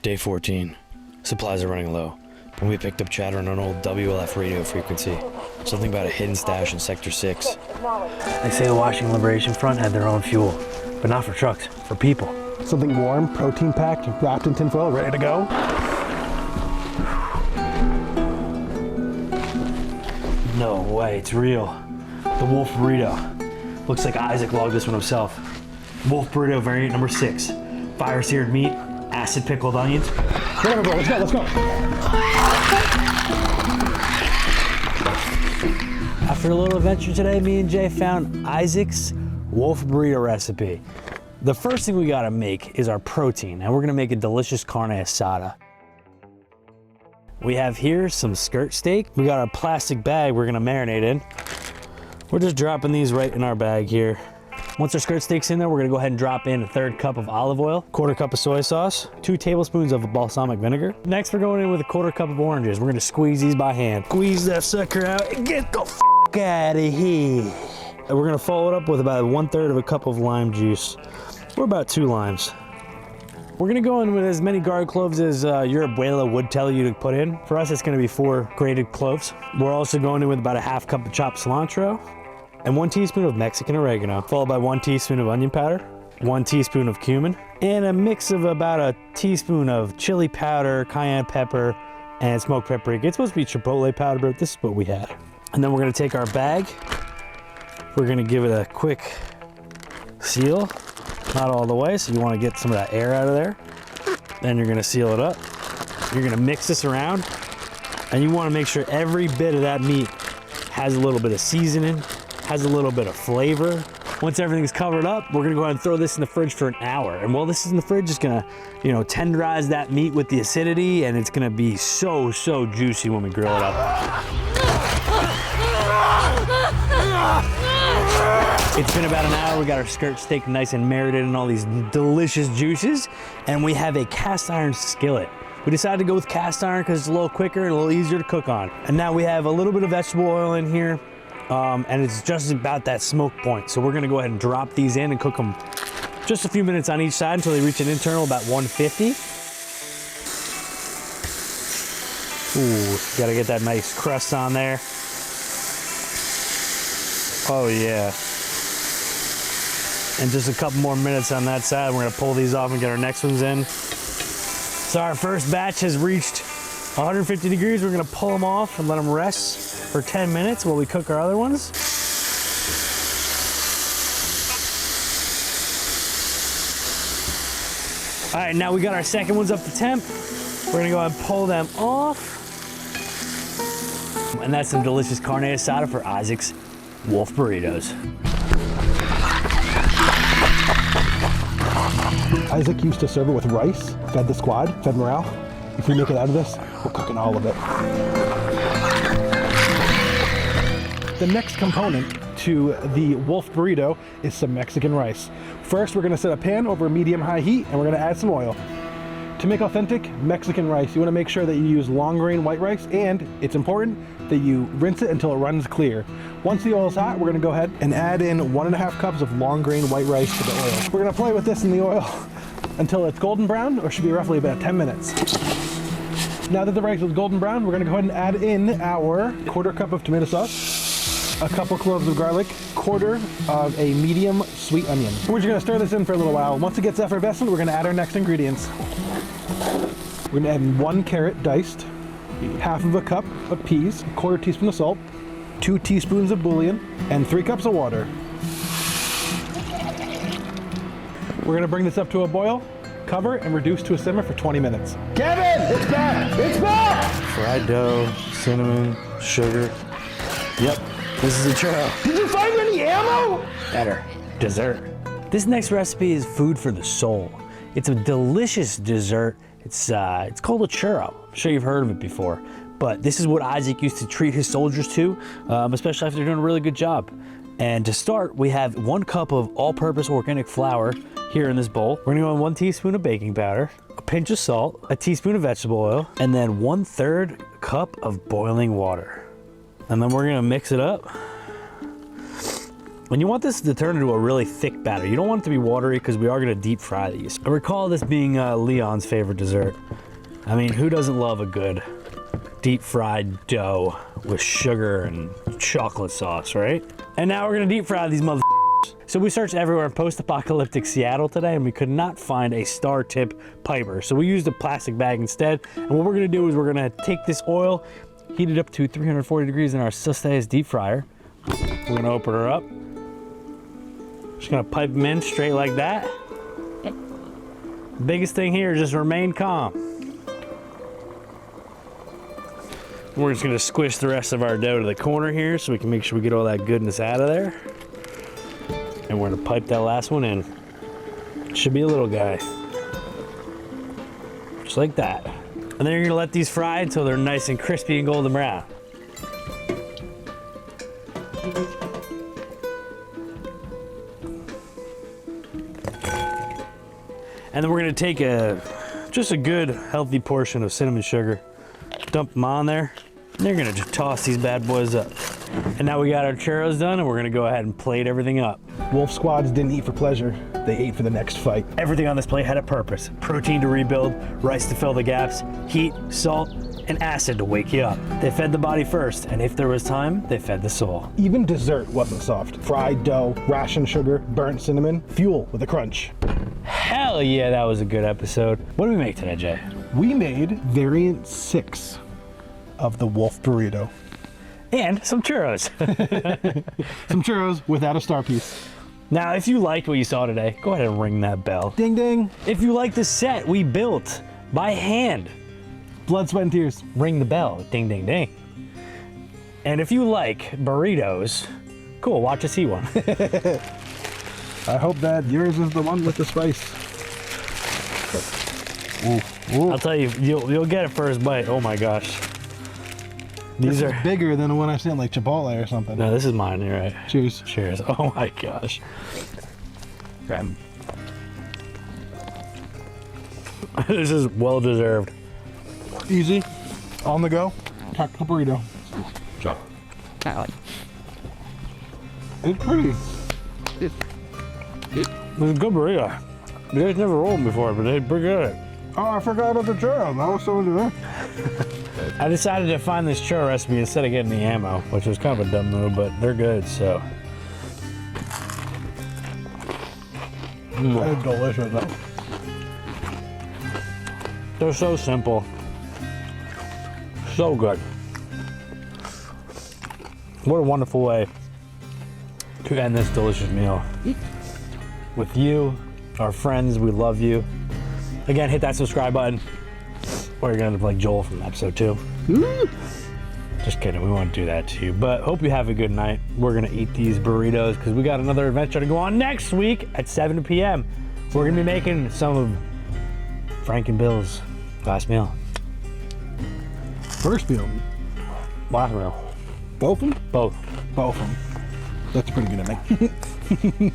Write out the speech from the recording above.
Day 14. Supplies are running low. And we picked up chatter on an old WLF radio frequency. Something about a hidden stash in Sector 6. They say the Washington Liberation Front had their own fuel, but not for trucks, for people. Something warm, protein-packed, wrapped in tinfoil, ready to go. No way, it's real. The Wolf Burrito. Looks like Isaac logged this one himself. Wolf Burrito variant number 6. Fire-seared meat, acid-pickled onions. Whatever, bro, let's go. After a little adventure today, me and Jay found Isaac's Wolf Burrito recipe. The first thing we gotta make is our protein, and we're gonna make a delicious carne asada. We have here some skirt steak. We got our plastic bag we're gonna marinate in. We're just dropping these right in our bag here. Once our skirt steak's in there, we're gonna go ahead and drop in a 1/3 cup of olive oil, 1/4 cup of soy sauce, 2 tablespoons of balsamic vinegar. Next, we're going in with a 1/4 cup of oranges. We're gonna squeeze these by hand. Squeeze that sucker out and get the f out of here. And we're gonna follow it up with about 1/3 of a cup of lime juice, or about 2 limes. We're gonna go in with as many garlic cloves as your abuela would tell you to put in. For us, it's gonna be 4 grated cloves. We're also going in with about a 1/2 cup of chopped cilantro, and 1 teaspoon of Mexican oregano, followed by 1 teaspoon of onion powder, 1 teaspoon of cumin, and a mix of about a teaspoon of chili powder, cayenne pepper, and smoked paprika. It's supposed to be chipotle powder, but this is what we had. And then we're gonna take our bag, we're gonna give it a quick seal, not all the way, so you wanna get some of that air out of there. Then you're gonna seal it up. You're gonna mix this around, and you wanna make sure every bit of that meat has a little bit of seasoning, has a little bit of flavor. Once everything's covered up, we're gonna go ahead and throw this in the fridge for an hour. And while this is in the fridge, it's gonna, tenderize that meat with the acidity, and it's gonna be so juicy when we grill it up. It's been about an hour. We got our skirt steak nice and marinated in all these delicious juices, and we have a cast iron skillet. We decided to go with cast iron because it's a little quicker and a little easier to cook on. And now we have a little bit of vegetable oil in here, and it's just about that smoke point. So we're gonna go ahead and drop these in and cook them just a few minutes on each side until they reach an internal about 150. Ooh, gotta get that nice crust on there. Oh yeah. And just a couple more minutes on that side. We're gonna pull these off and get our next ones in. So our first batch has reached 150 degrees. We're gonna pull them off and let them rest for 10 minutes while we cook our other ones. All right, now we got our second ones up to temp. We're gonna go ahead and pull them off. And that's some delicious carne asada for Isaac's Wolf Burritos. Isaac used to serve it with rice, fed the squad, fed morale. If we make it out of this, we're cooking all of it. The next component to the Wolf Burrito is some Mexican rice. First, we're gonna set a pan over medium-high heat, and we're gonna add some oil. To make authentic Mexican rice, you wanna make sure that you use long grain white rice, and it's important that you rinse it until it runs clear. Once the oil is hot, we're gonna go ahead and add in 1.5 cups of long grain white rice to the oil. We're gonna play with this in the oil until it's golden brown, or should be roughly about 10 minutes. Now that the rice is golden brown, we're gonna go ahead and add in our 1/4 cup of tomato sauce, a couple cloves of garlic, 1/4 of a medium sweet onion. We're just gonna stir this in for a little while. Once it gets effervescent, we're gonna add our next ingredients. We're gonna add in 1 carrot diced, 1/2 of a cup of peas, 1/4 teaspoon of salt, 2 teaspoons of bouillon, and 3 cups of water. We're gonna bring this up to a boil, cover, and reduce to a simmer for 20 minutes. Kevin, it's back! It's back! Fried dough, cinnamon, sugar. Yep, this is a churro. Did you find any ammo? Better. Dessert. This next recipe is food for the soul. It's a delicious dessert. It's called a churro. I'm sure you've heard of it before. But this is what Isaac used to treat his soldiers to, especially if they're doing a really good job. And to start, we have 1 cup of all-purpose organic flour here in this bowl. We're gonna go in 1 teaspoon of baking powder, a pinch of salt, a teaspoon of vegetable oil, and then 1/3 cup of boiling water. And then we're gonna mix it up. And you want this to turn into a really thick batter. You don't want it to be watery because we are gonna deep fry these. I recall this being Leon's favorite dessert. I mean, who doesn't love a good deep fried dough with sugar and chocolate sauce, right? And now we're gonna deep fry these mother. So we searched everywhere in post-apocalyptic Seattle today and we could not find a star tip piper. So we used a plastic bag instead. And what we're gonna do is we're gonna take this oil, heat it up to 340 degrees in our Sustain deep fryer. We're gonna open her up. Just gonna pipe them in straight like that. Biggest thing here is just remain calm. We're just gonna squish the rest of our dough to the corner here so we can make sure we get all that goodness out of there. And we're gonna pipe that last one in. Should be a little guy. Just like that. And then you're gonna let these fry until they're nice and crispy and golden brown. And then we're gonna take just a good healthy portion of cinnamon sugar, dump them on there, and they're gonna just toss these bad boys up. And now we got our churros done and we're gonna go ahead and plate everything up. Wolf squads didn't eat for pleasure, they ate for the next fight. Everything on this plate had a purpose. Protein to rebuild, rice to fill the gaps, heat, salt, and acid to wake you up. They fed the body first, and if there was time, they fed the soul. Even dessert wasn't soft. Fried dough, rationed sugar, burnt cinnamon, fuel with a crunch. Hell yeah, that was a good episode. What did we make today, Jay? We made variant 6 of the Wolf Burrito. And some churros. Some churros without a star piece. Now, if you liked what you saw today, go ahead and ring that bell. Ding ding. If you like the set we built by hand, Blood, sweat, and tears. ring the bell. Ding, ding, ding. And if you like burritos, cool, watch us eat one. I hope that yours is the one with the spice. Ooh, ooh. I'll tell you, you'll get it first bite. Oh my gosh. This These is are bigger than the one I seen like Chipotle or something. No, this is mine. You're right. Cheers. Cheers. Oh my gosh. Okay. This is well deserved. Easy, on the go, tactical burrito. It's pretty. It's a good burrito. You guys never rolled them before, but they're pretty good. Oh, I forgot about the churros. I was so into that. I decided to find this churro recipe instead of getting the ammo, which was kind of a dumb move, but they're good, so. It's delicious though. They're so simple. So good. What a wonderful way to end this delicious meal. With you, our friends, we love you. Again, hit that subscribe button, or you're gonna look like Joel from episode 2. Just kidding, we won't do that to you. But hope you have a good night. We're gonna eat these burritos because we got another adventure to go on next week at 7 p.m. We're gonna be making some of Frank and Bill's last meal. First meal. Last meal. Both of them? Both. Both of them. That's pretty good at me.